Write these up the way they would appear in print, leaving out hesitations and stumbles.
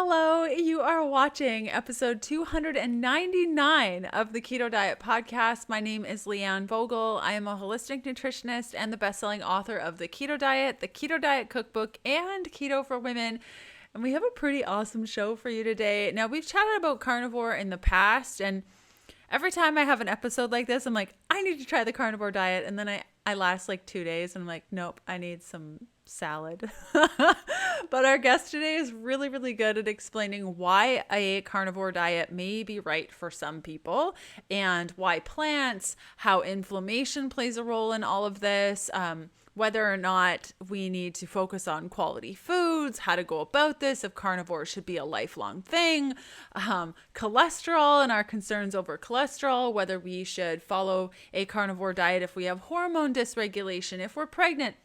Hello, you are watching episode 299 of the Keto Diet Podcast. My name is Leanne Vogel. I am a holistic nutritionist and the best-selling author of the Keto Diet, the Keto Diet Cookbook, and Keto for Women. And we have a pretty awesome show for you today. Now, we've chatted about carnivore in the past, and every time I have an episode like this, I'm like, I need to try the carnivore diet. And then I last like 2 days and I'm like, nope, I need some salad. But our guest today is really, really good at explaining why a carnivore diet may be right for some people and why plants, how inflammation plays a role in all of this, whether or not we need to focus on quality foods, how to go about this, if carnivore should be a lifelong thing, cholesterol and our concerns over cholesterol, whether we should follow a carnivore diet if we have hormone dysregulation, if we're pregnant.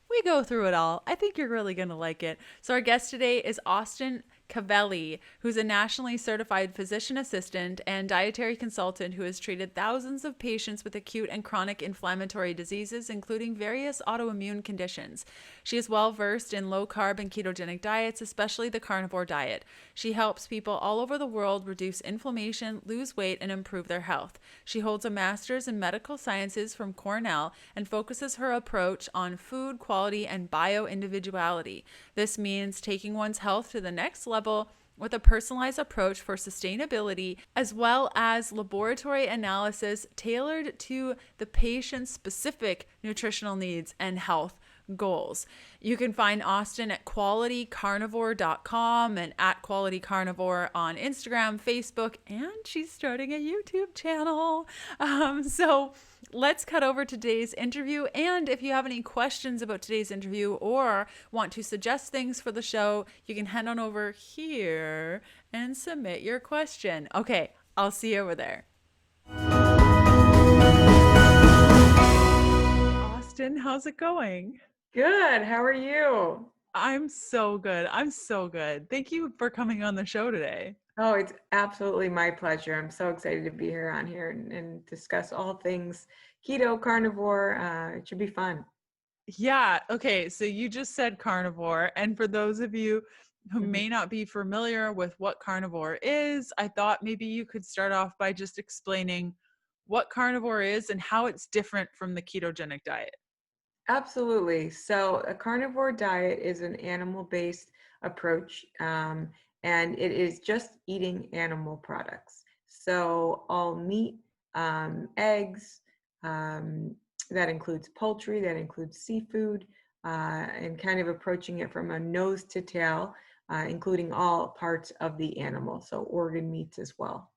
We go through it all. I think you're really going to like it. So our guest today is Austin Cavelli, who's a nationally certified physician assistant and dietary consultant who has treated thousands of patients with acute and chronic inflammatory diseases, including various autoimmune conditions. She is well versed in low carb and ketogenic diets, especially the carnivore diet. She helps people all over the world reduce inflammation, lose weight, and improve their health. She holds a master's in medical sciences from Cornell and focuses her approach on food quality and bio-individuality. This means taking one's health to the next level with a personalized approach for sustainability, as well as laboratory analysis tailored to the patient's specific nutritional needs and health goals. You can find Austin at qualitycarnivore.com and at qualitycarnivore on Instagram, Facebook, and she's starting a YouTube channel. So let's cut over to today's interview. And if you have any questions about today's interview or want to suggest things for the show, you can head on over here and submit your question. Okay, I'll see you over there. Austin, how's it going? Good. How are you? I'm so good. I'm so good. Thank you for coming on the show today. Oh, it's absolutely my pleasure. I'm so excited to be here on here and discuss all things keto, carnivore. It should be fun. Yeah. Okay. So you just said carnivore. And for those of you who Mhm. may not be familiar with what carnivore is, I thought maybe you could start off by just explaining what carnivore is and how it's different from the ketogenic diet. Absolutely. So a carnivore diet is an animal-based approach, and it is just eating animal products. So all meat, eggs, that includes poultry, that includes seafood, and kind of approaching it from a nose to tail, including all parts of the animal, so organ meats as well.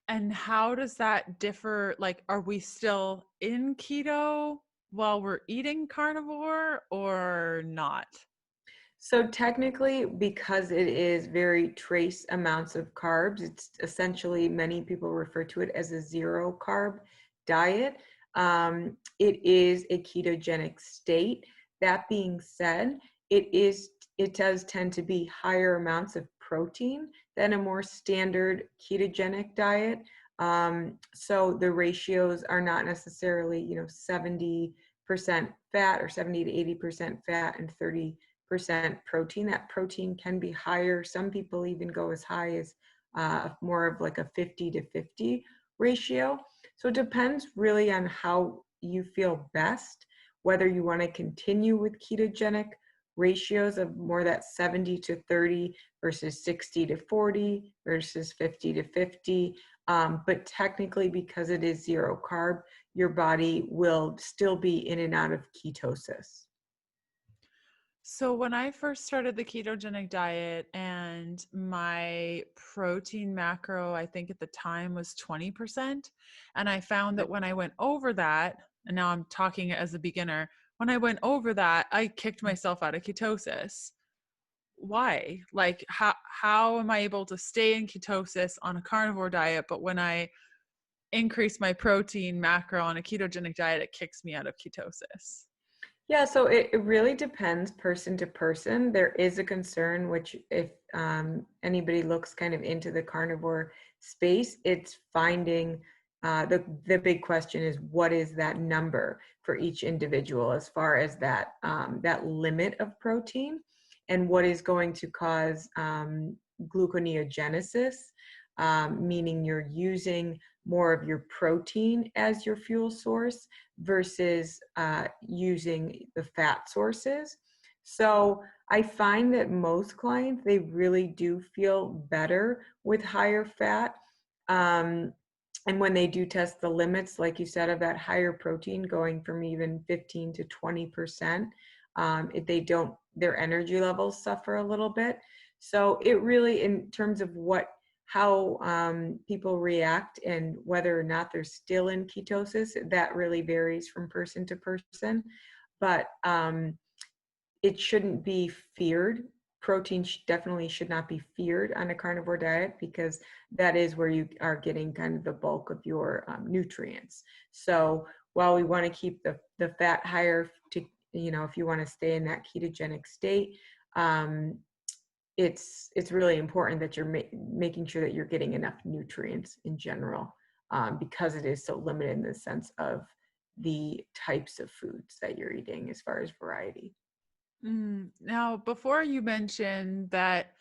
And how does that differ? Like, are we still in keto while we're eating carnivore or not? So technically, because it is very trace amounts of carbs, it's essentially, many people refer to it as a zero carb diet. It is a ketogenic state. That being said, it does tend to be higher amounts of protein than a more standard ketogenic diet. So the ratios are not necessarily, 70% fat or 70 to 80% fat and 30% protein. That protein can be higher. Some people even go as high as more of like a 50 to 50 ratio. So it depends really on how you feel best, whether you want to continue with ketogenic ratios of more that 70 to 30 versus 60 to 40 versus 50 to 50. But technically, because it is zero carb, your body will still be in and out of ketosis. So when I first started the ketogenic diet and my protein macro, I think at the time was 20%. And I found that when I went over that, and now I'm talking as a beginner, when I went over that, I kicked myself out of ketosis. Why? Like how am I able to stay in ketosis on a carnivore diet, but when I increase my protein macro on a ketogenic diet, it kicks me out of ketosis? Yeah, so it really depends person to person. There is a concern, which if anybody looks kind of into the carnivore space, it's finding the big question is, what is that number for each individual as far as that that limit of protein? and what is going to cause gluconeogenesis, meaning you're using more of your protein as your fuel source versus using the fat sources. So I find that most clients, they really do feel better with higher fat. And when they do test the limits, like you said, of that higher protein going from even 15 to 20%, if they don't, their energy levels suffer a little bit. So it really, in terms of how people react and whether or not they're still in ketosis, that really varies from person to person. But it shouldn't be feared. Protein definitely should not be feared on a carnivore diet, because that is where you are getting kind of the bulk of your nutrients. So while we want to keep the fat higher to, if you want to stay in that ketogenic state, it's really important that you're making sure that you're getting enough nutrients in general, because it is so limited in the sense of the types of foods that you're eating as far as variety. Now, before you mentioned that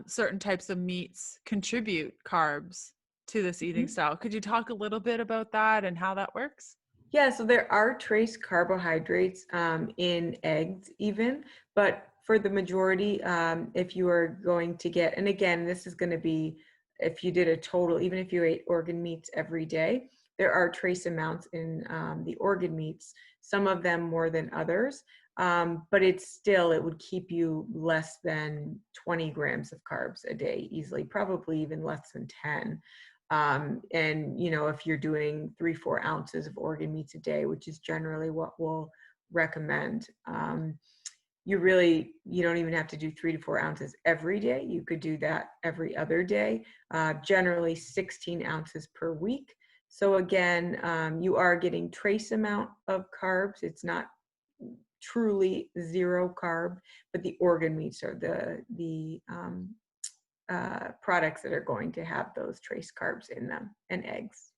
certain types of meats contribute carbs to this eating style, could you talk a little bit about that and how that works? Yeah, so there are trace carbohydrates in eggs even, but for the majority, if you are going to get, and again, this is going to be, if you did a total, even if you ate organ meats every day, there are trace amounts in the organ meats, some of them more than others, but it would keep you less than 20 grams of carbs a day easily, probably even less than 10. And if you're doing 3-4 ounces of organ meats a day, which is generally what we'll recommend, you don't even have to do 3 to 4 ounces every day. You could do that every other day, generally 16 ounces per week. So again, you are getting trace amount of carbs. It's not truly zero carb, but the organ meats are the products that are going to have those trace carbs in them, and eggs.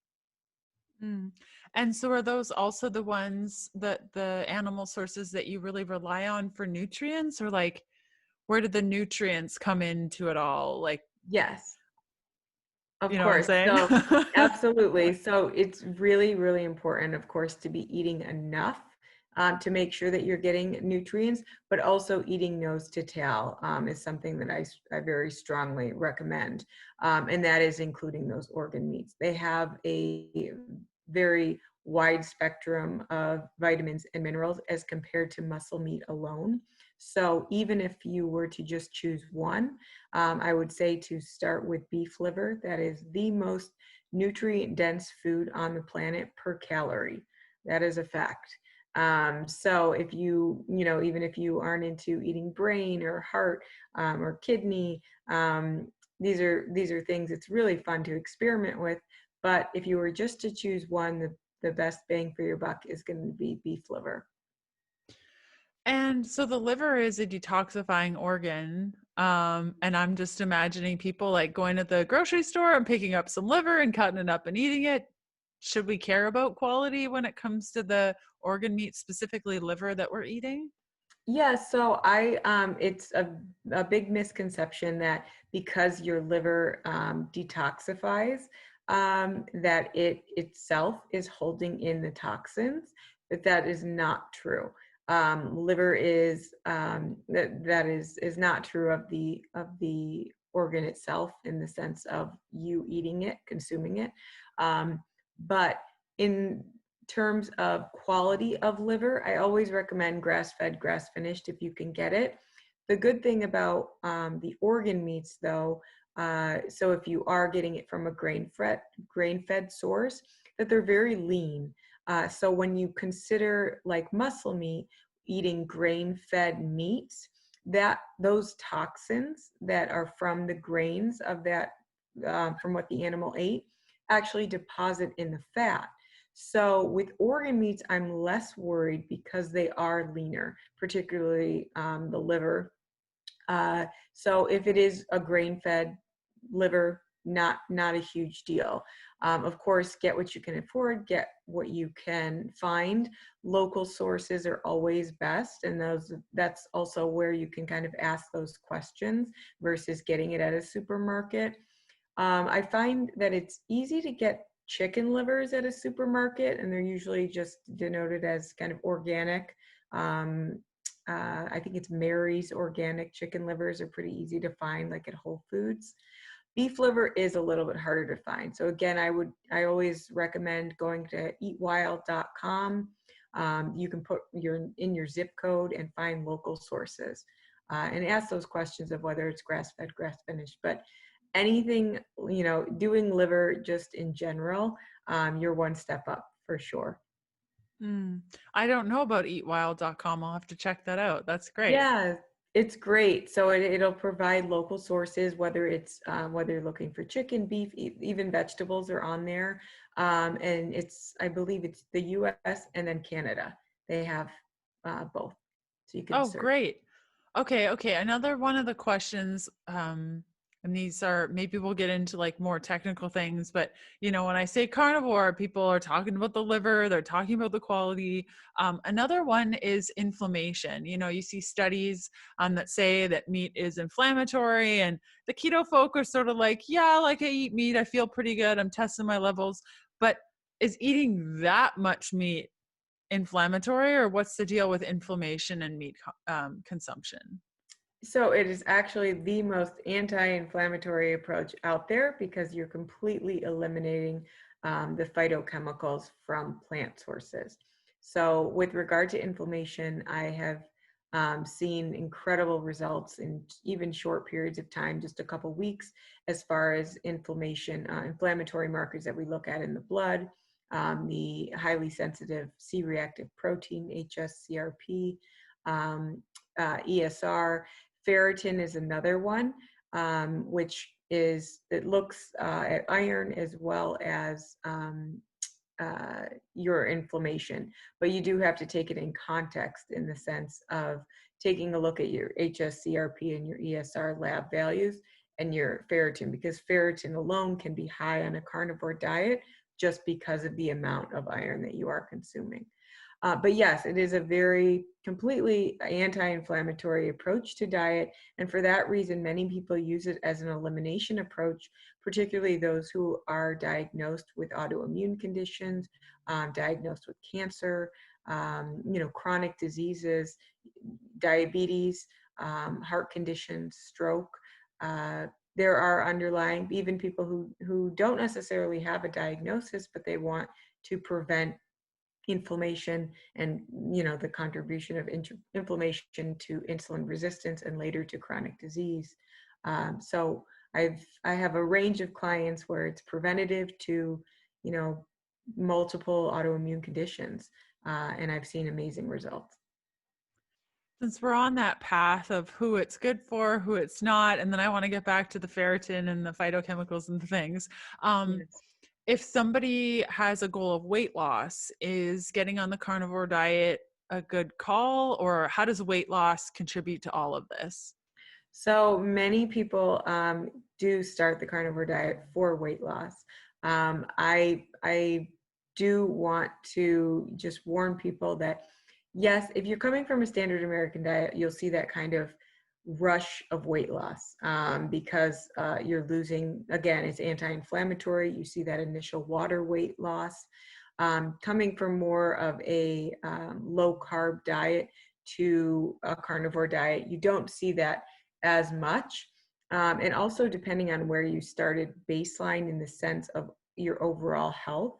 And so are those also the ones that the animal sources that you really rely on for nutrients, or like where did the nutrients come into it all? Like, Yes, of you know what I'm course. saying? So absolutely. So it's really, really important, of course, to be eating enough to make sure that you're getting nutrients, but also eating nose to tail is something that I very strongly recommend. And that is including those organ meats. They have a very wide spectrum of vitamins and minerals as compared to muscle meat alone. So even if you were to just choose one, I would say to start with beef liver. That is the most nutrient dense food on the planet per calorie. That is a fact. So if even if you aren't into eating brain or heart or kidney, these are things it's really fun to experiment with. But if you were just to choose one, the best bang for your buck is going to be beef liver. And so the liver is a detoxifying organ. And I'm just imagining people like going to the grocery store and picking up some liver and cutting it up and eating it. Should we care about quality when it comes to the organ meat, specifically liver, that we're eating? Yeah, so it's a big misconception that because your liver detoxifies, that it itself is holding in the toxins, but that is not true. Liver is that is not true of the organ itself in the sense of you eating it, consuming it, but in terms of quality of liver, I always recommend grass-fed, grass-finished if you can get it. The good thing about the organ meats, though, so if you are getting it from a grain-fed source, that they're very lean. So when you consider like muscle meat, eating grain-fed meats, that those toxins that are from the grains of that, from what the animal ate, actually deposit in the fat. So with organ meats, I'm less worried because they are leaner, particularly the liver. So if it is a grain-fed liver, not a huge deal. Of course, get what you can afford, get what you can find. Local sources are always best, and that's also where you can kind of ask those questions versus getting it at a supermarket. I find that it's easy to get chicken livers at a supermarket, and they're usually just denoted as kind of organic. I think it's Mary's organic chicken livers are pretty easy to find, like at Whole Foods. Beef liver is a little bit harder to find. So again, I always recommend going to eatwild.com. You can put in your zip code and find local sources, and ask those questions of whether it's grass-fed, grass-finished. But anything, doing liver just in general, you're one step up for sure. I don't know about eatwild.com. I'll have to check that out. That's great. Yeah, it's great. So it'll provide local sources, whether whether you're looking for chicken, beef, even vegetables are on there. And I believe it's the US and then Canada. They have both. So you can search. Great. Okay. Another one of the questions, and these are, maybe we'll get into like more technical things, but when I say carnivore, people are talking about the liver, they're talking about the quality. Another one is inflammation. You see studies that say that meat is inflammatory, and the keto folk are sort of like, yeah, like I eat meat, I feel pretty good, I'm testing my levels. But is eating that much meat inflammatory, or what's the deal with inflammation and meat consumption? So it is actually the most anti-inflammatory approach out there, because you're completely eliminating the phytochemicals from plant sources. So with regard to inflammation, I have seen incredible results in even short periods of time, just a couple weeks, as far as inflammatory markers that we look at in the blood, the highly sensitive C-reactive protein, HSCRP, ESR. Ferritin is another one, which looks at iron as well as your inflammation. But you do have to take it in context, in the sense of taking a look at your HSCRP and your ESR lab values and your ferritin, because ferritin alone can be high on a carnivore diet just because of the amount of iron that you are consuming. But yes, it is a very completely anti-inflammatory approach to diet. And for that reason, many people use it as an elimination approach, particularly those who are diagnosed with autoimmune conditions, diagnosed with cancer, chronic diseases, diabetes, heart conditions, stroke. There are underlying, even people who don't necessarily have a diagnosis, but they want to prevent inflammation and the contribution of inflammation to insulin resistance and later to chronic disease. So I have a range of clients where it's preventative to multiple autoimmune conditions, and I've seen amazing results. Since we're on that path of who it's good for, who it's not, and then I want to get back to the ferritin and the phytochemicals and the things. Yes. If somebody has a goal of weight loss, is getting on the carnivore diet a good call, or how does weight loss contribute to all of this? So many people do start the carnivore diet for weight loss. I do want to just warn people that, yes, if you're coming from a standard American diet, you'll see that kind of rush of weight loss because you're losing, again, it's anti-inflammatory. You see that initial water weight loss. Coming from more of a low carb diet to a carnivore diet, you don't see that as much. And also depending on where you started baseline in the sense of your overall health,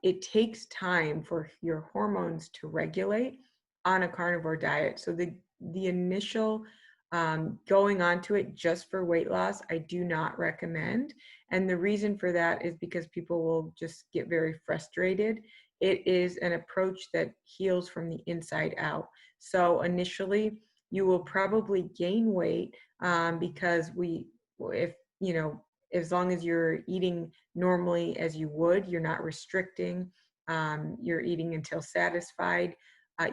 it takes time for your hormones to regulate on a carnivore diet. So the initial going onto it just for weight loss, I do not recommend. And the reason for that is because people will just get very frustrated. It is an approach that heals from the inside out. So initially, you will probably gain weight because as long as you're eating normally as you would, you're not restricting, you're eating until satisfied,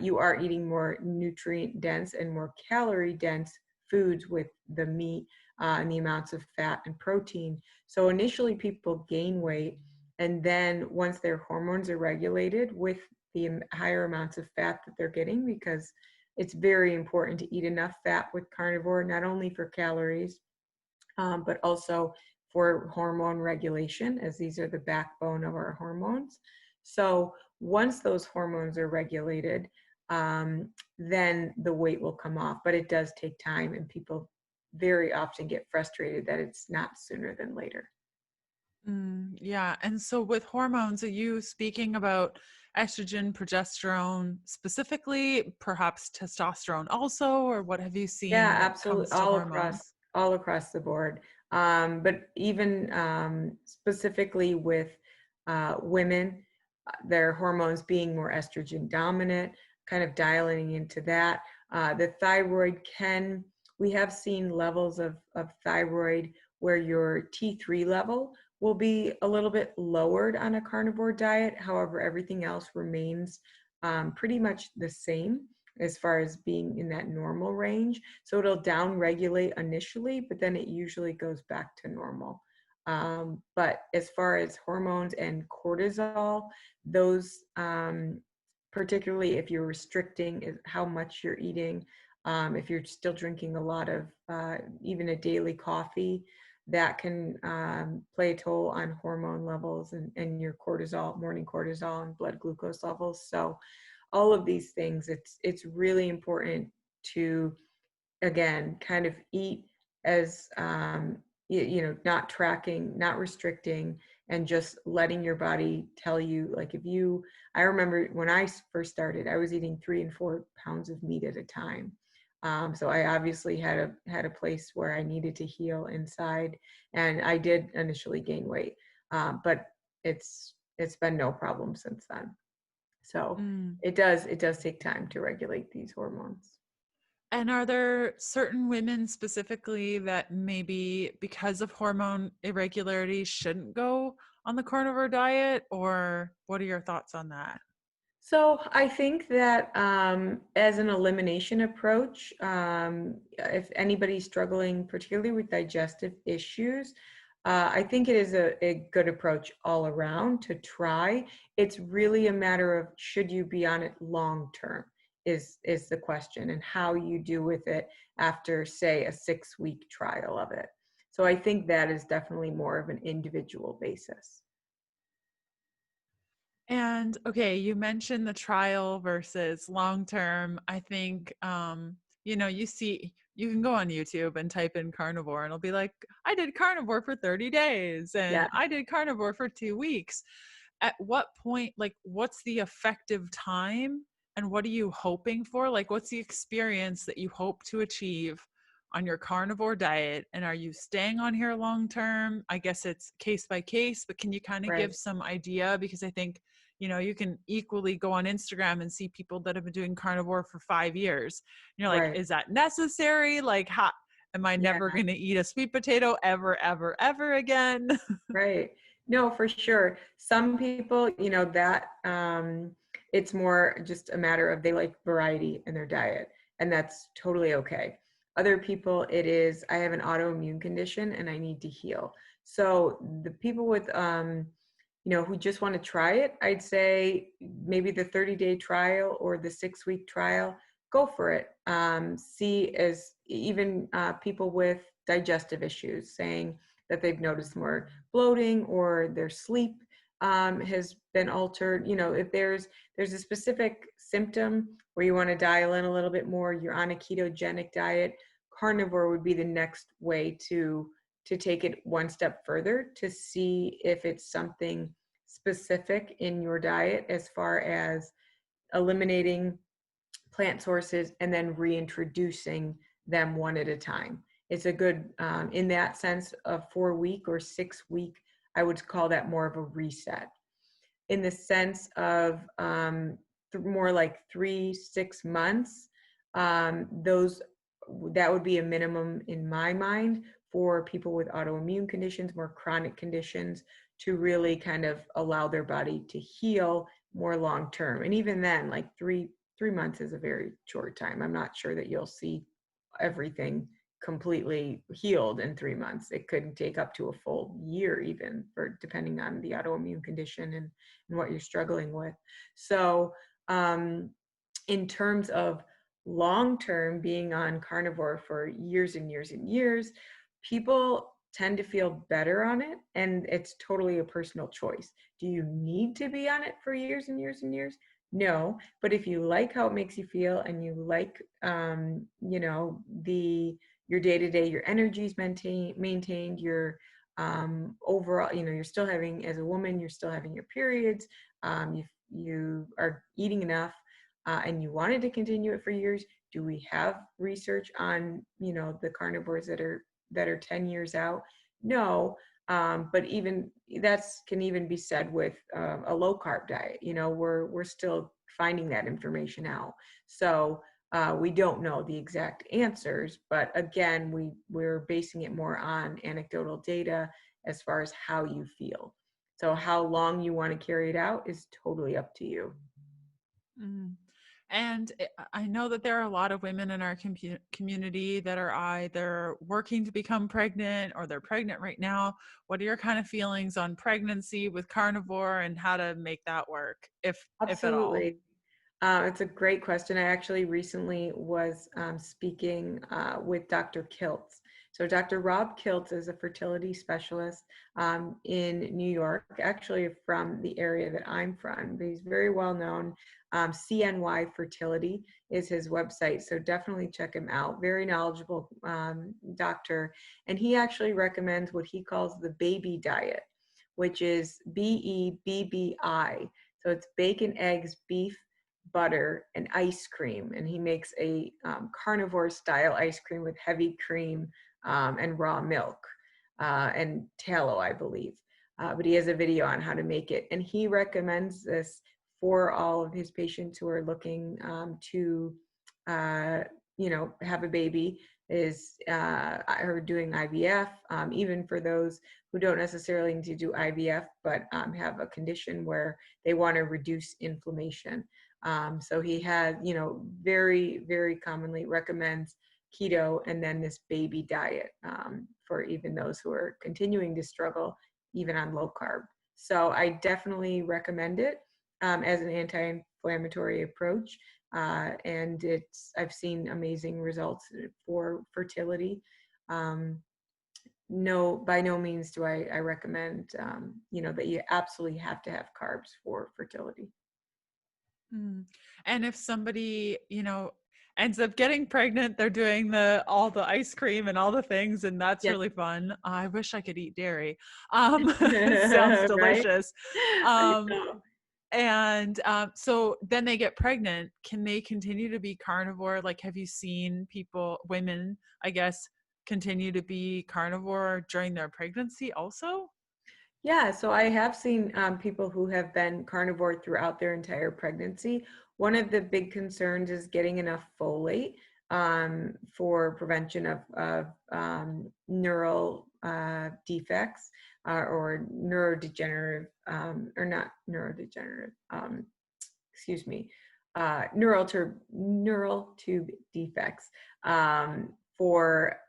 you are eating more nutrient dense and more calorie dense foods with the meat and the amounts of fat and protein. So initially people gain weight, and then once their hormones are regulated with the higher amounts of fat that they're getting, because it's very important to eat enough fat with carnivore, not only for calories, but also for hormone regulation, as these are the backbone of our hormones. So once those hormones are regulated, then the weight will come off, but it does take time, and people very often get frustrated that it's not sooner than later. Yeah. And so with hormones, are you speaking about estrogen, progesterone specifically, perhaps testosterone also, or what have you Yeah, seen when it absolutely. comes to hormones? All across the board. But even specifically with women, their hormones being more estrogen dominant, kind of dialing into that. The thyroid we have seen levels of thyroid where your T3 level will be a little bit lowered on a carnivore diet. However, everything else remains pretty much the same as far as being in that normal range. So it'll down regulate initially, but then it usually goes back to normal. But as far as hormones and cortisol, those, particularly if you're restricting how much you're eating, if you're still drinking a lot of even a daily coffee, that can play a toll on hormone levels and your cortisol, morning cortisol and blood glucose levels. So all of these things, it's really important to, again, kind of eat as not tracking, not restricting, and just letting your body tell you. Like I remember when I first started, I was eating 3 and 4 pounds of meat at a time. So I obviously had a place where I needed to heal inside, and I did initially gain weight, but it's been no problem since then. So Mm. it does take time to regulate these hormones. And are there certain women specifically that maybe because of hormone irregularity shouldn't go on the carnivore diet, or what are your thoughts on that? So I think that as an elimination approach, if anybody's struggling particularly with digestive issues, I think it is a good approach all around to try. It's really a matter of should you be on it long term is the question, and how you do with it after, say, a 6-week trial of it. So I think that is definitely more of an individual basis. And okay, you mentioned the trial versus long term. I think you can go on YouTube and type in carnivore and it'll be like, I did carnivore for 30 days Yeah, and I did carnivore for 2 weeks. At what point, like what's the effective time and what are you hoping for? Like what's the experience that you hope to achieve on your carnivore diet, and are you staying on here long term? I guess it's case by case, but can you kind of give right. some idea, because I think you can equally go on Instagram and see people that have been doing carnivore for 5 years. And you're like, Right. is that necessary? Like, how am I Yeah. never going to eat a sweet potato ever again? Right. No, for sure. Some people, that it's more just a matter of they like variety in their diet, and that's totally okay. Other people, it is, I have an autoimmune condition and I need to heal. So the people with, who just want to try it, I'd say maybe the 30-day trial or the 6-week trial, go for it. See, as even people with digestive issues saying that they've noticed more bloating or their sleep has been altered. If there's a specific symptom where you want to dial in a little bit more, you're on a ketogenic diet, carnivore would be the next way to take it one step further to see if it's something specific in your diet as far as eliminating plant sources and then reintroducing them one at a time. It's a good, in that sense, a 4-week or 6-week, I would call that more of a reset. In the sense of more like 3-6 months, that would be a minimum in my mind for people with autoimmune conditions, more chronic conditions, to really kind of allow their body to heal more long term. And even then, like 3 months is a very short time. I'm not sure that you'll see everything completely healed in 3 months. It could take up to a full year, even, for depending on the autoimmune condition and what you're struggling with. So in terms of long term being on carnivore for years and years and years, people tend to feel better on it, and it's totally a personal choice. Do you need to be on it for years and years and years? No, but if you like how it makes you feel, and you like your day-to-day, your energy is maintained, your overall, you're still having, as a woman, you're still having your periods, you are eating enough, and you wanted to continue it for years. Do we have research on the carnivores that are 10 years out? No, but even that's can even be said with a low carb diet. We're still finding that information out. So we don't know the exact answers, but again, we're basing it more on anecdotal data as far as how you feel. So how long you want to carry it out is totally up to you. Mm. And I know that there are a lot of women in our community that are either working to become pregnant or they're pregnant right now. What are your kind of feelings on pregnancy with carnivore and how to make that work, if at all? Absolutely. It's a great question. I actually recently was speaking with Dr. Kiltz. So Dr. Rob Kiltz is a fertility specialist in New York, actually from the area that I'm from. He's very well known. CNY Fertility is his website, so definitely check him out. Very knowledgeable doctor. And he actually recommends what he calls the baby diet, which is BEBBI. So it's bacon, eggs, beef, butter, and ice cream. And he makes a carnivore style ice cream with heavy cream and raw milk and tallow, I believe. But he has a video on how to make it. And he recommends this for all of his patients who are looking to have a baby, or doing IVF, even for those who don't necessarily need to do IVF, but have a condition where they want to reduce inflammation. So he has, very, very commonly recommends keto and then this baby diet for even those who are continuing to struggle, even on low carb. So I definitely recommend it as an anti-inflammatory approach. And I've seen amazing results for fertility. No, by no means do I recommend, that you absolutely have to have carbs for fertility. And if somebody, ends up getting pregnant, they're doing all the ice cream and all the things, and that's Yes. really fun. I wish I could eat dairy. It sounds Right? delicious. I Um, know. and so then they get pregnant. Can they continue to be carnivore? Like, have you seen women, I guess, continue to be carnivore during their pregnancy also? Yeah, so I have seen people who have been carnivore throughout their entire pregnancy. One of the big concerns is getting enough folate for prevention of neural defects or neurodegenerative, or not neurodegenerative, excuse me, neural tube defects for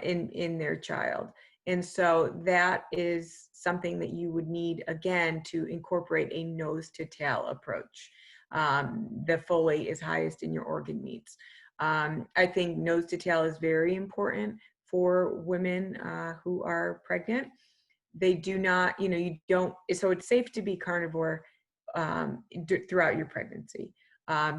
in their child. And so that is something that you would need, again, to incorporate a nose to tail approach. The folate is highest in your organ meats. I think nose to tail is very important for women who are pregnant. They do not, you don't, so it's safe to be carnivore throughout your pregnancy.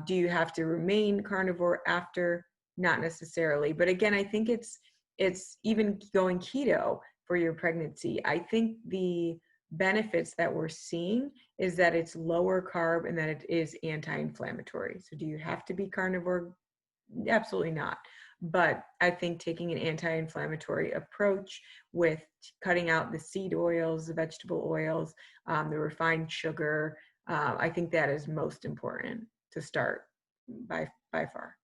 Do you have to remain carnivore after? Not necessarily. But again, I think it's even going keto for your pregnancy. I think the benefits that we're seeing is that it's lower carb and that it is anti-inflammatory. So do you have to be carnivore? Absolutely not. But I think taking an anti-inflammatory approach with cutting out the seed oils, the vegetable oils, the refined sugar, I think that is most important to start by far.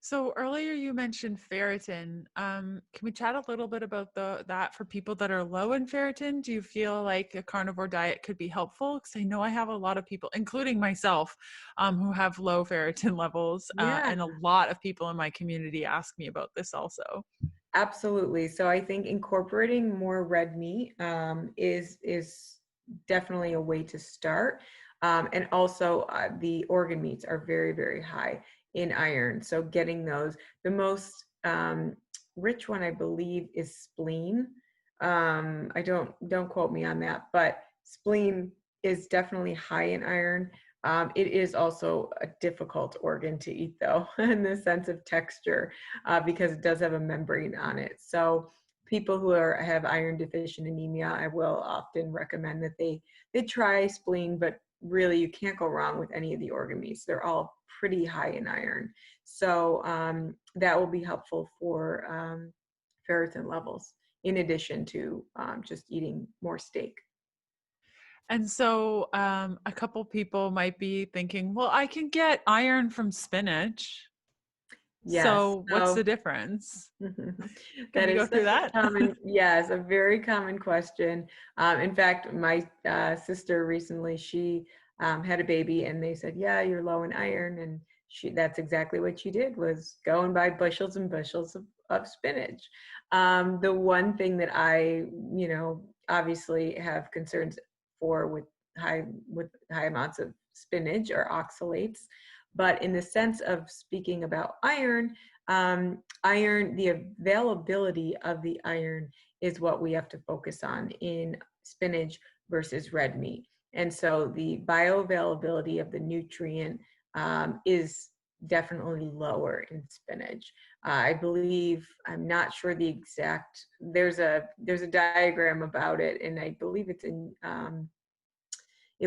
So earlier you mentioned ferritin. Can we chat a little bit about that for people that are low in ferritin? Do you feel like a carnivore diet could be helpful? Because I know I have a lot of people, including myself, who have low ferritin levels, Yeah. and a lot of people in my community ask me about this also. Absolutely. So I think incorporating more red meat is definitely a way to start. And also, the organ meats are very, very high in iron. So getting those, the most rich one, I believe, is spleen. I don't quote me on that, but spleen is definitely high in iron. It is also a difficult organ to eat, though, in the sense of texture, because it does have a membrane on it. So people who have iron deficient anemia, I will often recommend that they try spleen, but really you can't go wrong with any of the organ meats. They're all pretty high in iron. So that will be helpful for ferritin levels, in addition to just eating more steak. And so a couple people might be thinking, well, I can get iron from spinach. Yes. So what's the So difference? Can that we go is through such a that? common, yes, a very common question. In fact, my sister recently, she had a baby, and they said, "Yeah, you're low in iron," and that's exactly what she did, was go and buy bushels and bushels of spinach. The one thing that I, obviously have concerns for with high amounts of spinach or oxalates, but in the sense of speaking about iron. Iron, the availability of the iron is what we have to focus on in spinach versus red meat. And so the bioavailability of the nutrient is definitely lower in spinach. I believe, I'm not sure the exact, there's a diagram about it, and I believe it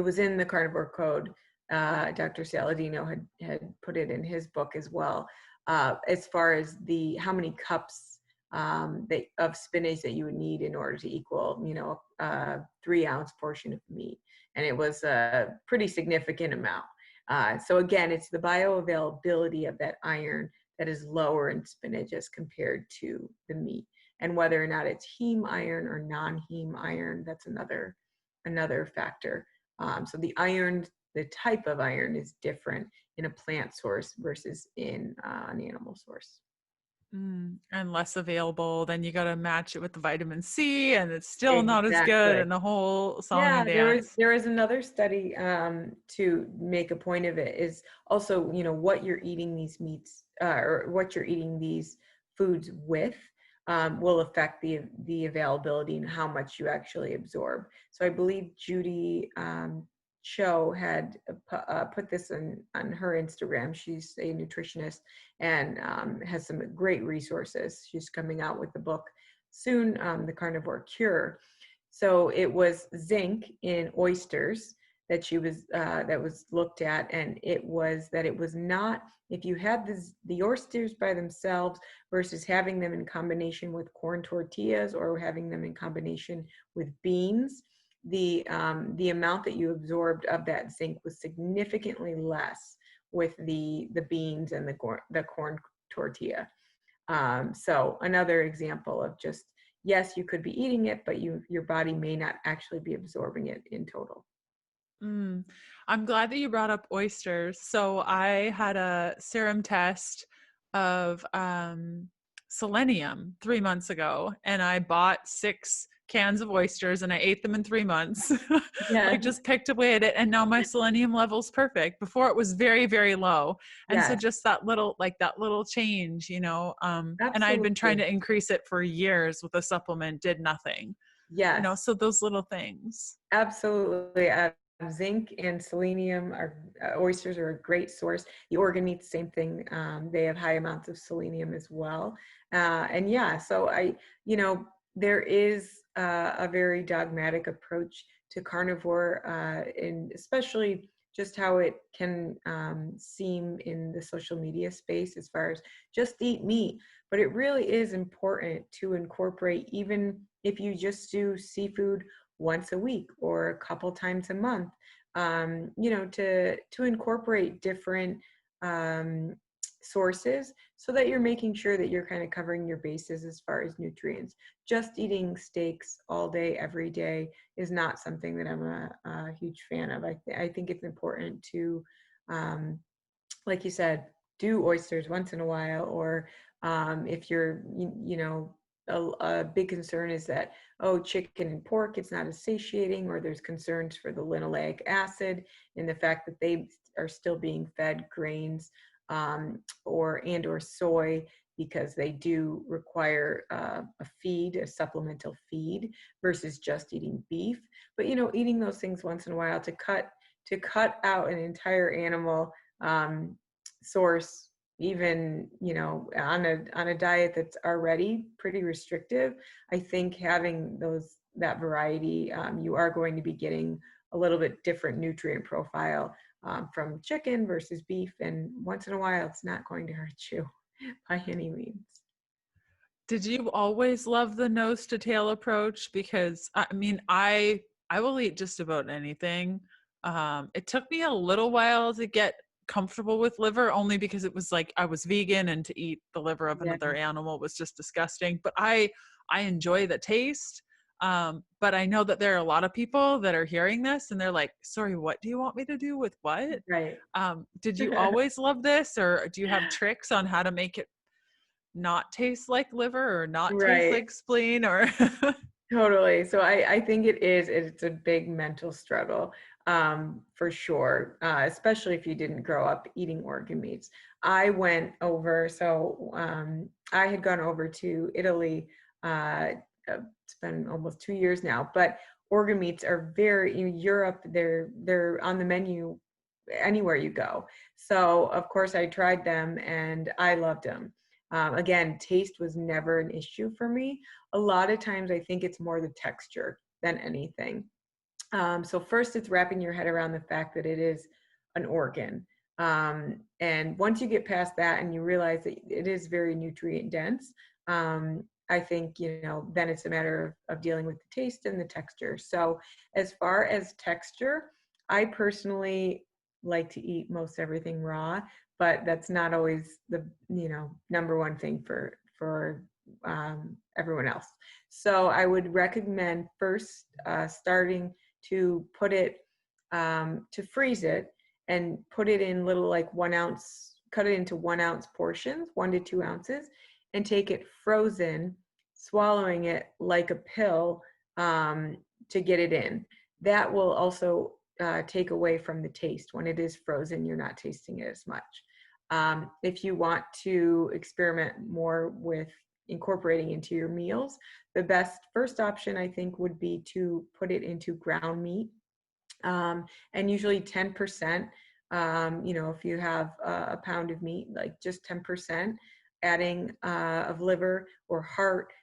was in the Carnivore Code. Dr. Saladino had put it in his book as well, as far as how many cups of spinach that you would need in order to equal, a 3-ounce portion of meat. And it was a pretty significant amount. So again, it's the bioavailability of that iron that is lower in spinach as compared to the meat. And whether or not it's heme iron or non-heme iron, that's another factor. So the type of iron is different in a plant source versus in an animal source. And less available. Then you got to match it with the vitamin C, and it's still not as good, Exactly. and the whole song Yeah, and dance. there is another study to make a point of it, is also, what you're eating these meats or what you're eating these foods with will affect the availability and how much you actually absorb. So I believe Judy Cho had put this on her Instagram. She's a nutritionist and has some great resources. She's coming out with the book soon, The Carnivore Cure. So it was zinc in oysters that was looked at, and it was not, if you had the oysters by themselves versus having them in combination with corn tortillas or having them in combination with beans, the amount that you absorbed of that zinc was significantly less with the beans and the corn tortilla. So another example of just, yes, you could be eating it, but your body may not actually be absorbing it in total. I'm glad that you brought up oysters. So I had a serum test of selenium 3 months ago, and I bought 6 cans of oysters and I ate them in 3 months. Yeah. Like just picked away at it, and now my selenium level's perfect. Before it was very, very low. And so Yes, just that little change, and I had been trying absolutely. to increase it for years with a supplement, did nothing. Yes, So those little things. absolutely. Zinc and selenium oysters are a great source. The organ meats, same thing. They have high amounts of selenium as well. And yeah, so there is a very dogmatic approach to carnivore, and especially just how it can seem in the social media space as far as just eat meat. But it really is important to incorporate, even if you just do seafood once a week or a couple times a month, to incorporate different sources, so that you're making sure that you're kind of covering your bases as far as nutrients. Just eating steaks all day, every day is not something that I'm a huge fan of. I think it's important to, like you said, do oysters once in a while, or if you're, a big concern is that, oh, chicken and pork, it's not as satiating, or there's concerns for the linoleic acid and the fact that they are still being fed grains or soy, because they do require a supplemental feed versus just eating beef. But, eating those things once in a while to cut out an entire animal source, even on a diet that's already pretty restrictive, I think having that variety, you are going to be getting a little bit different nutrient profile from chicken versus beef, and once in a while it's not going to hurt you by any means. Did you always love the nose to tail approach? Because I mean, I will eat just about anything. It took me a little while to get comfortable with liver, only because it was like I was vegan, and to eat the liver of another animal was just disgusting. But I enjoy the taste. But I know that there are a lot of people that are hearing this and they're like, sorry, what do you want me to do with what? Right. Did you always love this, or do you have tricks on how to make it not taste like liver or not taste like spleen or? Totally. So I think it's a big mental struggle, for sure, especially if you didn't grow up eating organ meats. I went over, I had gone over to Italy, it's been almost 2 years now, but organ meats are in Europe, they're on the menu anywhere you go. So of course I tried them and I loved them. Again, taste was never an issue for me. A lot of times I think it's more the texture than anything. So first, it's wrapping your head around the fact that it is an organ. And once you get past that and you realize that it is very nutrient dense, I think, then it's a matter of dealing with the taste and the texture. So as far as texture, I personally like to eat most everything raw, but that's not always the, number one thing for everyone else. So I would recommend first starting to put it, to freeze it and put it in little, like 1 ounce, cut it into 1 ounce portions, 1 to 2 ounces, and take it frozen, swallowing it like a pill to get it in. That will also take away from the taste. When it is frozen, you're not tasting it as much. If you want to experiment more with incorporating into your meals, the best first option, I think, would be to put it into ground meat, and usually 10%. If you have a pound of meat, like just 10%, adding of liver or heart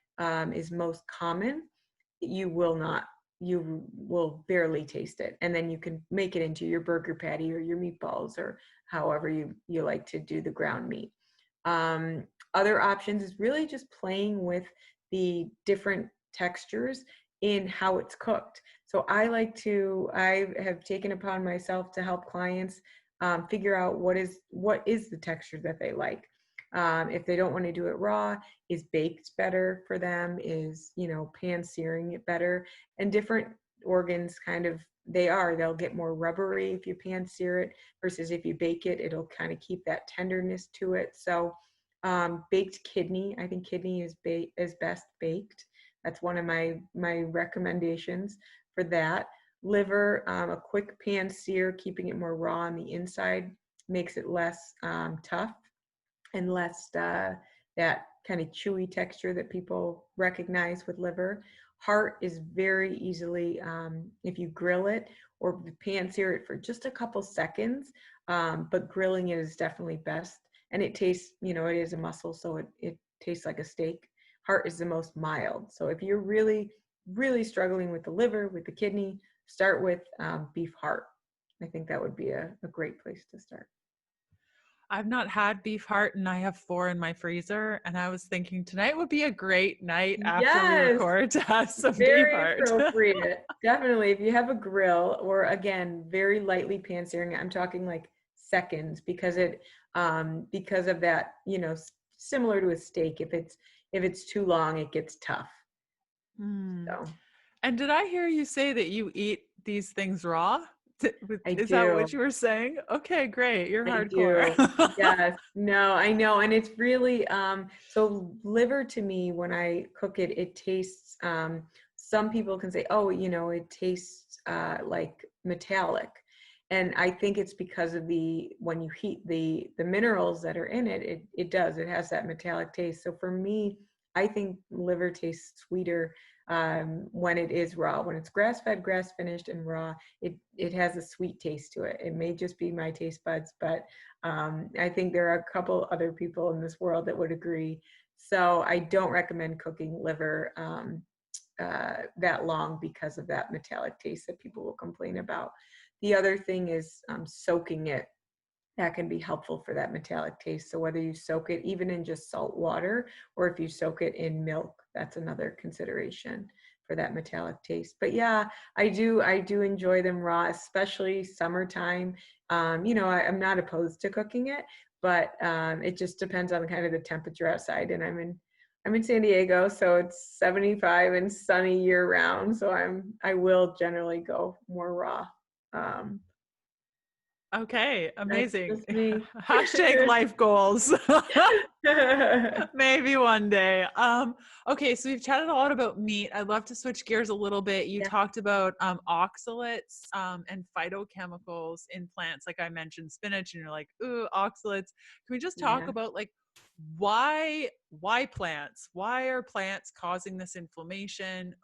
is most common. You will barely taste it, and then you can make it into your burger patty or your meatballs, or however you like to do the ground meat. Other options is really just playing with the different textures in how it's cooked. So I have taken upon myself to help clients figure out what is the texture that they like. If they don't want to do it raw, is baked better for them? Is, pan searing it better? And different organs they'll get more rubbery if you pan sear it, versus if you bake it, it'll kind of keep that tenderness to it. So baked kidney, I think kidney is best baked. That's one of my recommendations for that. Liver, a quick pan sear, keeping it more raw on the inside, makes it less tough and less that kind of chewy texture that people recognize with liver. Heart is very easily, if you grill it or pan sear it for just a couple seconds, but grilling it is definitely best. And it tastes, it is a muscle, so it tastes like a steak. Heart is the most mild. So if you're really, really struggling with the liver, with the kidney, start with beef heart. I think that would be a great place to start. I've not had beef heart, and I have 4 in my freezer. And I was thinking tonight would be a great night after we record to have some beef heart. Very appropriate. Definitely. If you have a grill, or again, very lightly pan searing, I'm talking like seconds because because of that, similar to a steak. If it's too long, it gets tough. Mm. So And did I hear you say that you eat these things raw? I Is that do. what you were saying? Okay, great. You're I hardcore. do. Yes. No, I know. And it's really, so liver to me, when I cook it, it tastes, some people can say, oh, it tastes like metallic. And I think it's because of when you heat the minerals that are in it, it does, it has that metallic taste. So for me, I think liver tastes sweeter when it is raw. When it's grass-fed, grass-finished, and raw, it has a sweet taste to it. It may just be my taste buds, but I think there are a couple other people in this world that would agree. So I don't recommend cooking liver that long because of that metallic taste that people will complain about. The other thing is soaking it. That can be helpful for that metallic taste. So whether you soak it even in just salt water, or if you soak it in milk, that's another consideration for that metallic taste. But yeah, I do enjoy them raw, especially summertime. I'm not opposed to cooking it, but it just depends on kind of the temperature outside. And I'm in San Diego, so it's 75 and sunny year round. So I will generally go more raw. Okay, That's amazing. just me. Hashtag life goals. Maybe one day. Okay, so we've chatted a lot about meat. I'd love to switch gears a little bit. You Yeah, talked about oxalates and phytochemicals in plants, like I mentioned spinach, and you're like, ooh, oxalates. Can we just talk yeah, about like why plants? Why are plants causing this inflammation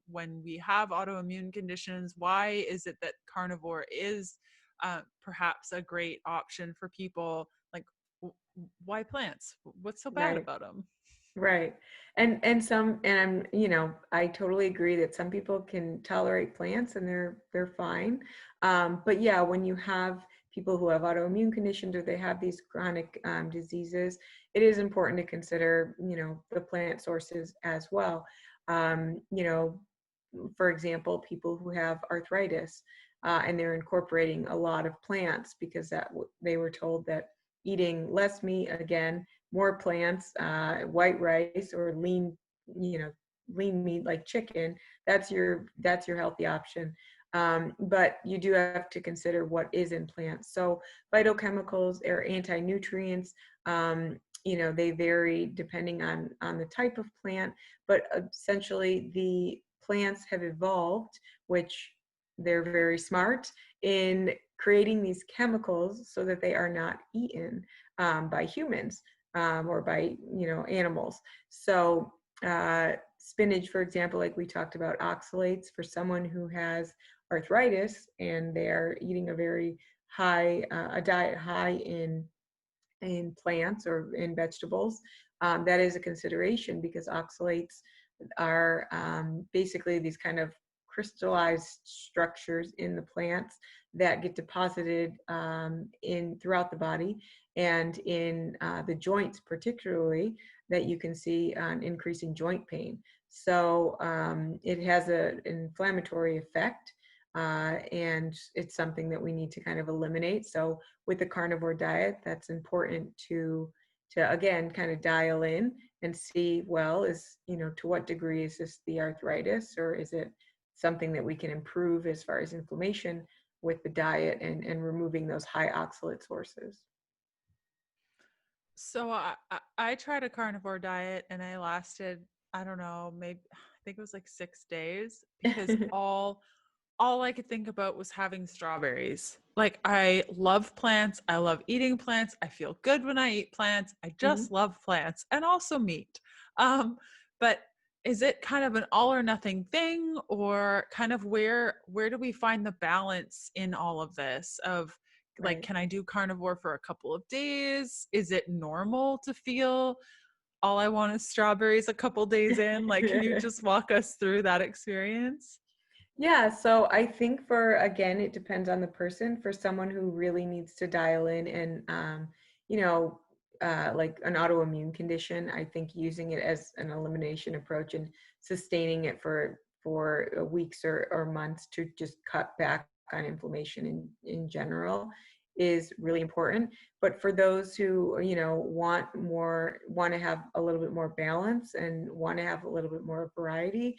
when we have autoimmune conditions? Why is it that carnivore is perhaps a great option for people? Like, why plants? What's so bad right. about them? Right. I totally agree that some people can tolerate plants and they're fine. But yeah, when you have people who have autoimmune conditions or they have these chronic diseases, it is important to consider, the plant sources as well. For example, people who have arthritis and they're incorporating a lot of plants because they were told that eating less meat, again, more plants, white rice or lean meat like chicken. That's your healthy option. But you do have to consider what is in plants. So phytochemicals or anti-nutrients, they vary depending on the type of plant, but essentially the plants have evolved, which they're very smart in creating these chemicals so that they are not eaten by humans or by animals. So spinach, for example, like we talked about, oxalates for someone who has arthritis and they're eating a diet high in plants or in vegetables. That is a consideration because oxalates are basically these kind of crystallized structures in the plants that get deposited in throughout the body and in the joints, particularly, that you can see an increasing joint pain. So it has an inflammatory effect. And it's something that we need to kind of eliminate. So with the carnivore diet, that's important to again kind of dial in and see, well, to what degree is this the arthritis, or is it something that we can improve as far as inflammation with the diet and removing those high oxalate sources. So I tried a carnivore diet and I lasted, I don't know, maybe I think it was like 6 days because all I could think about was having strawberries. Like, I love plants. I love eating plants. I feel good when I eat plants. I Mhm. just love plants and also meat. But is it kind of an all or nothing thing, or kind of where do we find the balance in all of this of like, Right. can I do carnivore for a couple of days? Is it normal to feel all I want is strawberries a couple days in? Like, can you just walk us through that experience? Yeah, so I think again, it depends on the person. For someone who really needs to dial in and, like an autoimmune condition, I think using it as an elimination approach and sustaining it for weeks or months to just cut back on inflammation in general is really important. But for those who, want to have a little bit more balance and want to have a little bit more variety,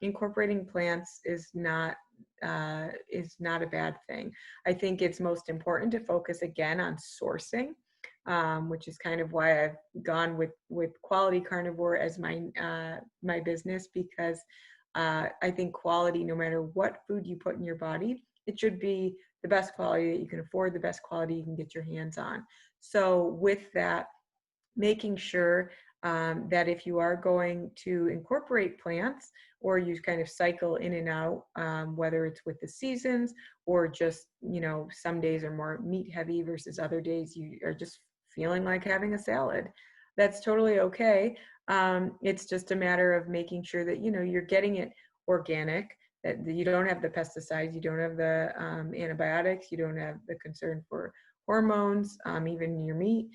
incorporating plants is not a bad thing. I think it's most important to focus again on sourcing, which is kind of why I've gone with Quality Carnivore as my business, because I think quality, no matter what food you put in your body, it should be the best quality that you can afford, the best quality you can get your hands on. So with that, making sure that if you are going to incorporate plants, or you kind of cycle in and out, whether it's with the seasons or just, some days are more meat heavy versus other days you are just feeling like having a salad, that's totally okay. It's just a matter of making sure that, you're getting it organic, that you don't have the pesticides, you don't have the antibiotics, you don't have the concern for hormones, even in your meat,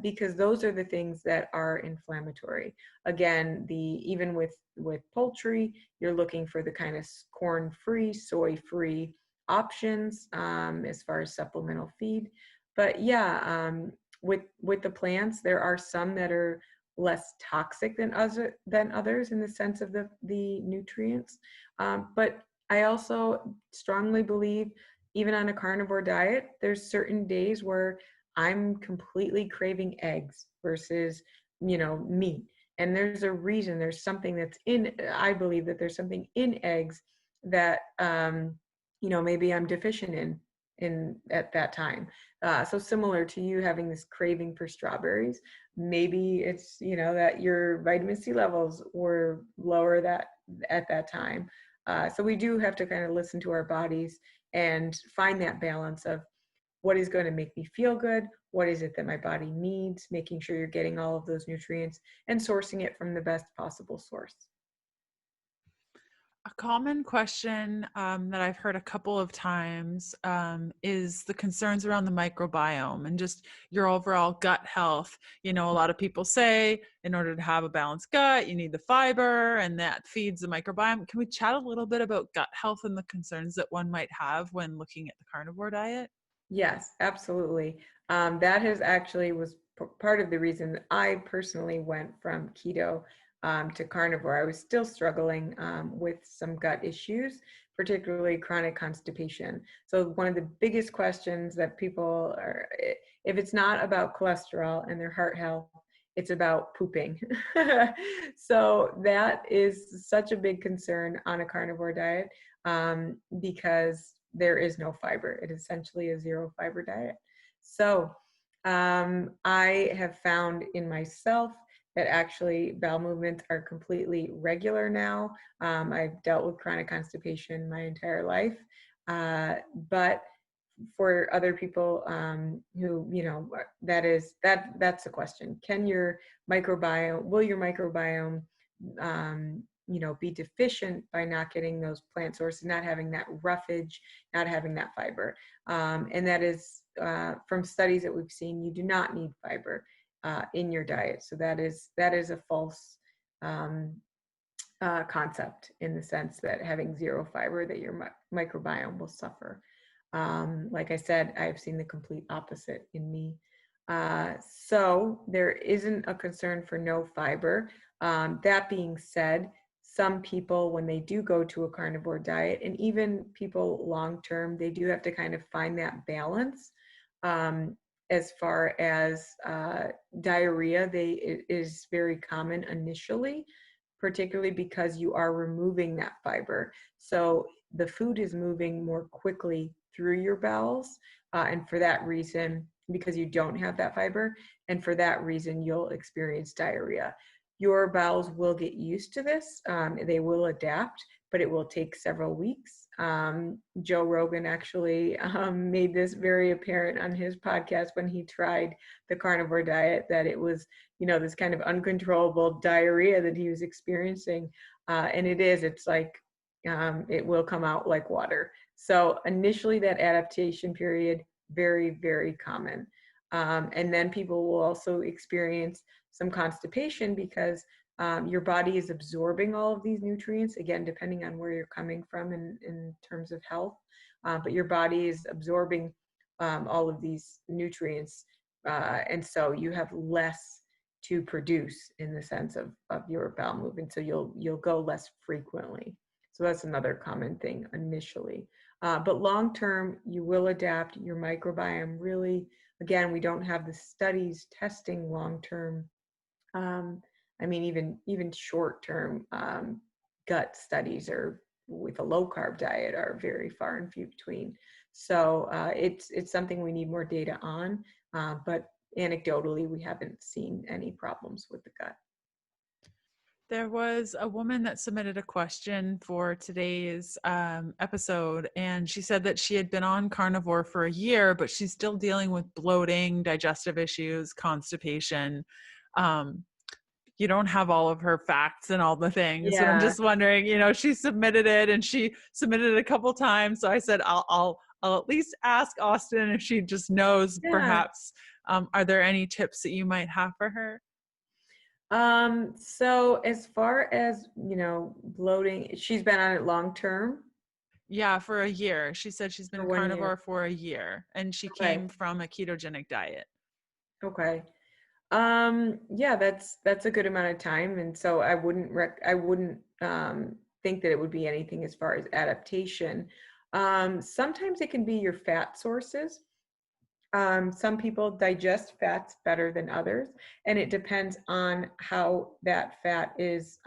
because those are the things that are inflammatory. Again, even with poultry, you're looking for the kind of corn-free, soy-free options as far as supplemental feed. But yeah, with the plants, there are some that are less toxic than others in the sense of the nutrients. But I also strongly believe, even on a carnivore diet, there's certain days where I'm completely craving eggs versus, meat. And there's a reason, I believe that there's something in eggs that, maybe I'm deficient in at that time. So similar to you having this craving for strawberries, maybe it's, that your vitamin C levels were lower at that time. So we do have to kind of listen to our bodies and find that balance of what is going to make me feel good, what is it that my body needs, making sure you're getting all of those nutrients and sourcing it from the best possible source. A common question that I've heard a couple of times is the concerns around the microbiome and just your overall gut health. A lot of people say in order to have a balanced gut, you need the fiber, and that feeds the microbiome. Can we chat a little bit about gut health and the concerns that one might have when looking at the carnivore diet? Yes, absolutely. That was part of the reason I personally went from keto to carnivore. I was still struggling with some gut issues, particularly chronic constipation. So one of the biggest questions that people are, if it's not about cholesterol and their heart health, it's about pooping. So that is such a big concern on a carnivore diet, because there is no fiber. It is essentially a zero fiber diet. So I have found in myself that actually bowel movements are completely regular now. I've dealt with chronic constipation my entire life. But for other people who, that's a question. Will your microbiome, be deficient by not getting those plant sources, not having that roughage, not having that fiber? And that is from studies that we've seen, you do not need fiber in your diet. So that is a false concept, in the sense that having zero fiber, that your microbiome will suffer. Like I said, I've seen the complete opposite in me. So there isn't a concern for no fiber. That being said, some people, when they do go to a carnivore diet, and even people long-term, they do have to kind of find that balance. As far as diarrhea, it is very common initially, particularly because you are removing that fiber. So the food is moving more quickly through your bowels. And for that reason, because you don't have that fiber, and for that reason, you'll experience diarrhea. Your bowels will get used to this. They will adapt, but it will take several weeks. Joe Rogan actually made this very apparent on his podcast when he tried the carnivore diet, that it was, this kind of uncontrollable diarrhea that he was experiencing. And it's like, it will come out like water. So initially, that adaptation period, very, very common. And then people will also experience some constipation, because your body is absorbing all of these nutrients, again, depending on where you're coming from in terms of health. But your body is absorbing all of these nutrients. And so you have less to produce in the sense of your bowel movement. So you'll go less frequently. So that's another common thing initially. But long term, you will adapt your microbiome. Really, again, we don't have the studies testing long term. I mean, even short term gut studies or with a low carb diet are very far and few between. So it's something we need more data on. But anecdotally, we haven't seen any problems with the gut. There was a woman that submitted a question for today's episode, and she said that she had been on carnivore for a year, but she's still dealing with bloating, digestive issues, constipation. You don't have all of her facts and all the things, but I'm Yeah. just wondering, she submitted it and she submitted it a couple times. So I said, I'll at least ask Austin if she just knows, Yeah. perhaps. Are there any tips that you might have for her? So as far as, bloating, she's been on it long term Yeah, for a year. She said she's for been 1 year. carnivore for a year and she Okay. came from a ketogenic diet. Okay. Yeah, that's a good amount of time. And so I wouldn't think that it would be anything as far as adaptation. Sometimes it can be your fat sources. Some people digest fats better than others, and it depends on how that fat is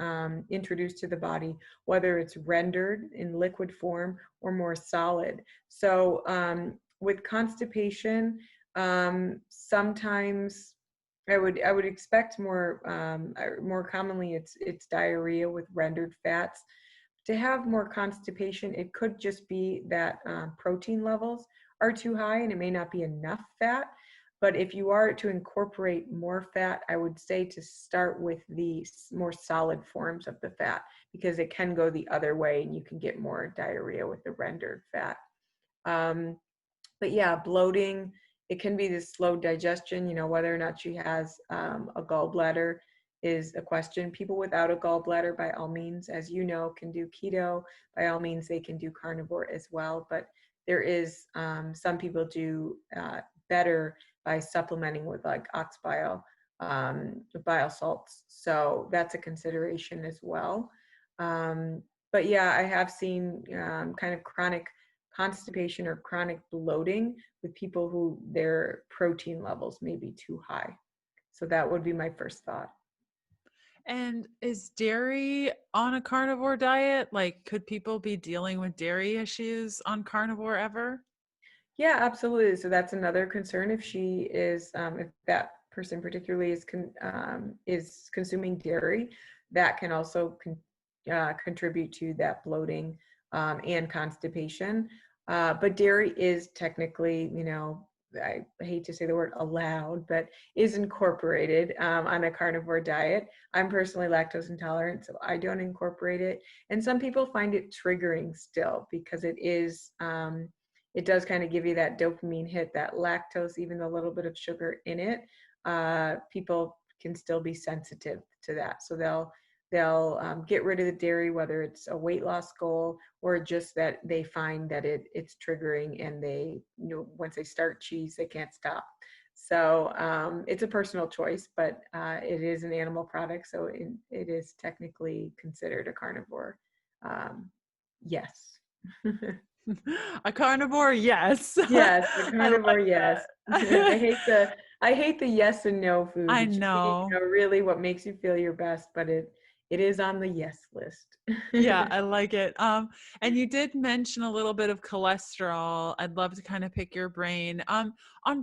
introduced to the body, whether it's rendered in liquid form or more solid. So with constipation, sometimes I would expect more commonly it's diarrhea with rendered fats. To have more constipation, it could just be that protein levels are too high and it may not be enough fat. But if you are to incorporate more fat, I would say to start with the more solid forms of the fat, because it can go the other way and you can get more diarrhea with the rendered fat. But yeah, bloating, it can be this slow digestion, whether or not she has a gallbladder is a question. People without a gallbladder, by all means, as you know, can do keto. By all means, they can do carnivore as well. But there is, some people do better by supplementing with like ox bile, bile salts. So that's a consideration as well. But yeah, I have seen kind of chronic constipation or chronic bloating with people who their protein levels may be too high. So that would be my first thought. And is dairy on a carnivore diet? Like, could people be dealing with dairy issues on carnivore ever? Yeah, absolutely. So that's another concern. If she is, if that person particularly is consuming dairy, that can also contribute to that bloating and constipation. But dairy is technically, I hate to say the word allowed, but is incorporated on a carnivore diet. I'm personally lactose intolerant, so I don't incorporate it. And some people find it triggering still because it does kind of give you that dopamine hit, that lactose, even a little bit of sugar in it. People can still be sensitive to that. So they'll get rid of the dairy, whether it's a weight loss goal or just that they find that it's triggering and they, once they start cheese, they can't stop. So it's a personal choice, but it is an animal product. So it is technically considered a carnivore. Yes. A carnivore, yes. Yes, the I carnivore, like yes. that. I hate the yes and no food. I It should be, know. really what makes you feel your best, but it is on the yes list. Yeah, I like it. And you did mention a little bit of cholesterol. I'd love to kind of pick your brain on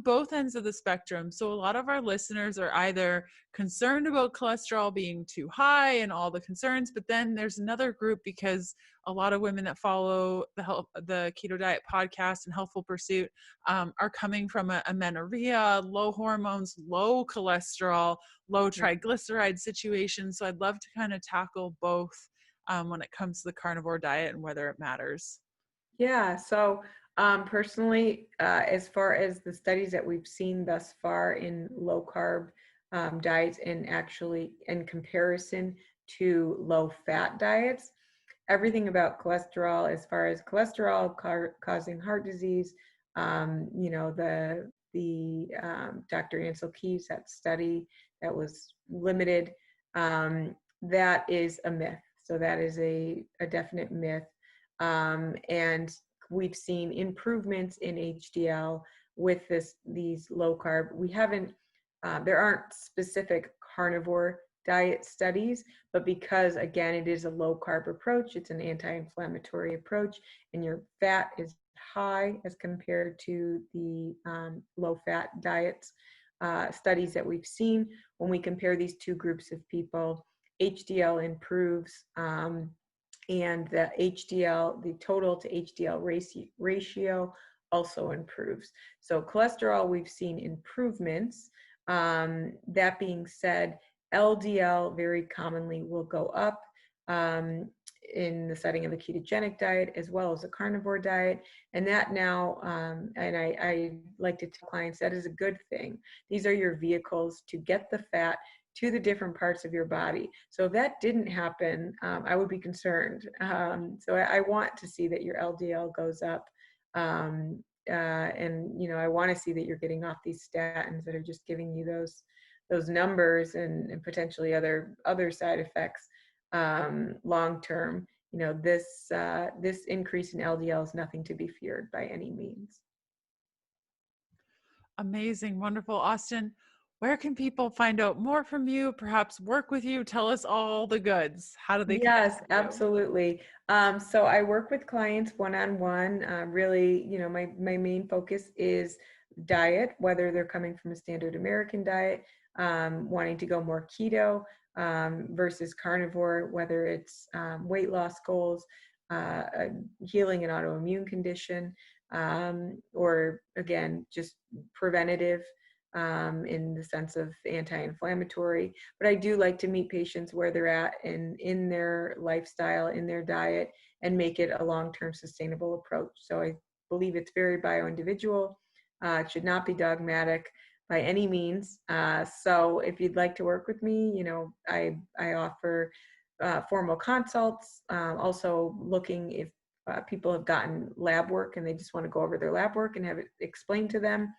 both ends of the spectrum. So a lot of our listeners are either concerned about cholesterol being too high and all the concerns, but then there's another group because a lot of women that follow the Keto Diet Podcast and Healthful Pursuit are coming from a amenorrhea, low hormones, low cholesterol, low triglyceride situation. So I'd love to kind of tackle both when it comes to the carnivore diet and whether it matters. Yeah, so personally, as far as the studies that we've seen thus far in low carb diets and actually in comparison to low fat diets, everything about cholesterol, as far as cholesterol causing heart disease, Dr. Ansel Keys, that study that was limited, that is a myth. So that is a definite myth. And we've seen improvements in HDL with these low carb. We haven't, there aren't specific carnivore diet studies, but because again, it is a low carb approach, it's an anti-inflammatory approach, and your fat is high as compared to the low fat diets studies that we've seen. When we compare these two groups of people, HDL improves, and the total to HDL ratio also improves. So cholesterol, we've seen improvements. That being said, LDL very commonly will go up in the setting of the ketogenic diet as well as the carnivore diet. And that now, and I like to tell clients that is a good thing. These are your vehicles to get the fat to the different parts of your body. So if that didn't happen, I would be concerned. So I want to see that your LDL goes up. And, I want to see that you're getting off these statins that are just giving you those numbers and potentially other side effects long term. This increase in LDL is nothing to be feared by any means. Amazing. Wonderful. Austin, where can people find out more from you, perhaps work with you? Tell us all the goods. How do they connect Yes, with you? absolutely. So I work with clients one-on-one. Really, my main focus is diet, whether they're coming from a standard American diet, wanting to go more keto, versus carnivore, whether it's weight loss goals, healing an autoimmune condition, or again, just preventative in the sense of anti-inflammatory. But I do like to meet patients where they're at in their lifestyle, in their diet, and make it a long-term sustainable approach. So I believe it's very bio-individual. It should not be dogmatic by any means. So if you'd like to work with me, I offer formal consults. Also looking if people have gotten lab work and they just want to go over their lab work and have it explained to them,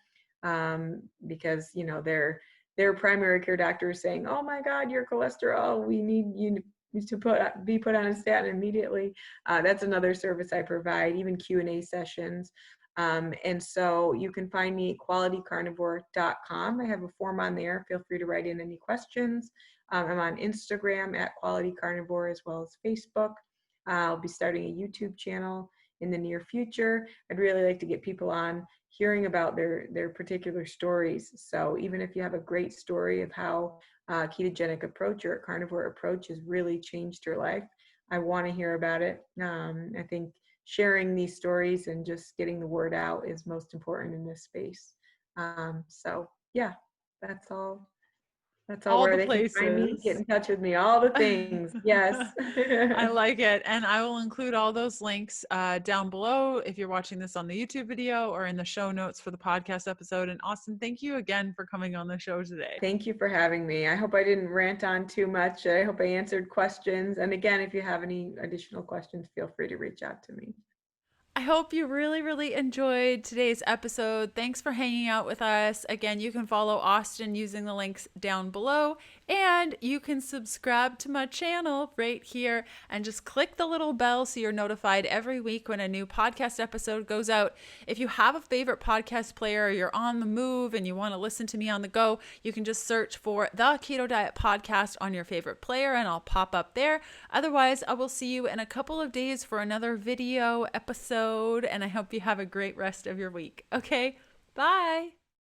because their primary care doctor is saying, "Oh my God, your cholesterol, we need you to be put on a statin immediately." That's another service I provide, even Q&A sessions. And so you can find me at qualitycarnivore.com. I have a form on there. Feel free to write in any questions. I'm on Instagram at Quality Carnivore as well as Facebook. I'll be starting a YouTube channel in the near future. I'd really like to get people on hearing about their particular stories. So even if you have a great story of how a ketogenic approach or a carnivore approach has really changed your life, I want to hear about it. I think sharing these stories and just getting the word out is most important in this space. So yeah, that's all. That's all where they can find me. Get in touch with me. All the things. Yes. I like it. And I will include all those links down below if you're watching this on the YouTube video or in the show notes for the podcast episode. And Austin, thank you again for coming on the show today. Thank you for having me. I hope I didn't rant on too much. I hope I answered questions. And again, if you have any additional questions, feel free to reach out to me. I hope you really, really enjoyed today's episode. Thanks for hanging out with us. Again, you can follow Austin using the links down below, and you can subscribe to my channel right here and just click the little bell so you're notified every week when a new podcast episode goes out. If you have a favorite podcast player or you're on the move and you want to listen to me on the go, you can just search for the Keto Diet Podcast on your favorite player and I'll pop up there. Otherwise, I will see you in a couple of days for another video episode, and I hope you have a great rest of your week. Okay, bye.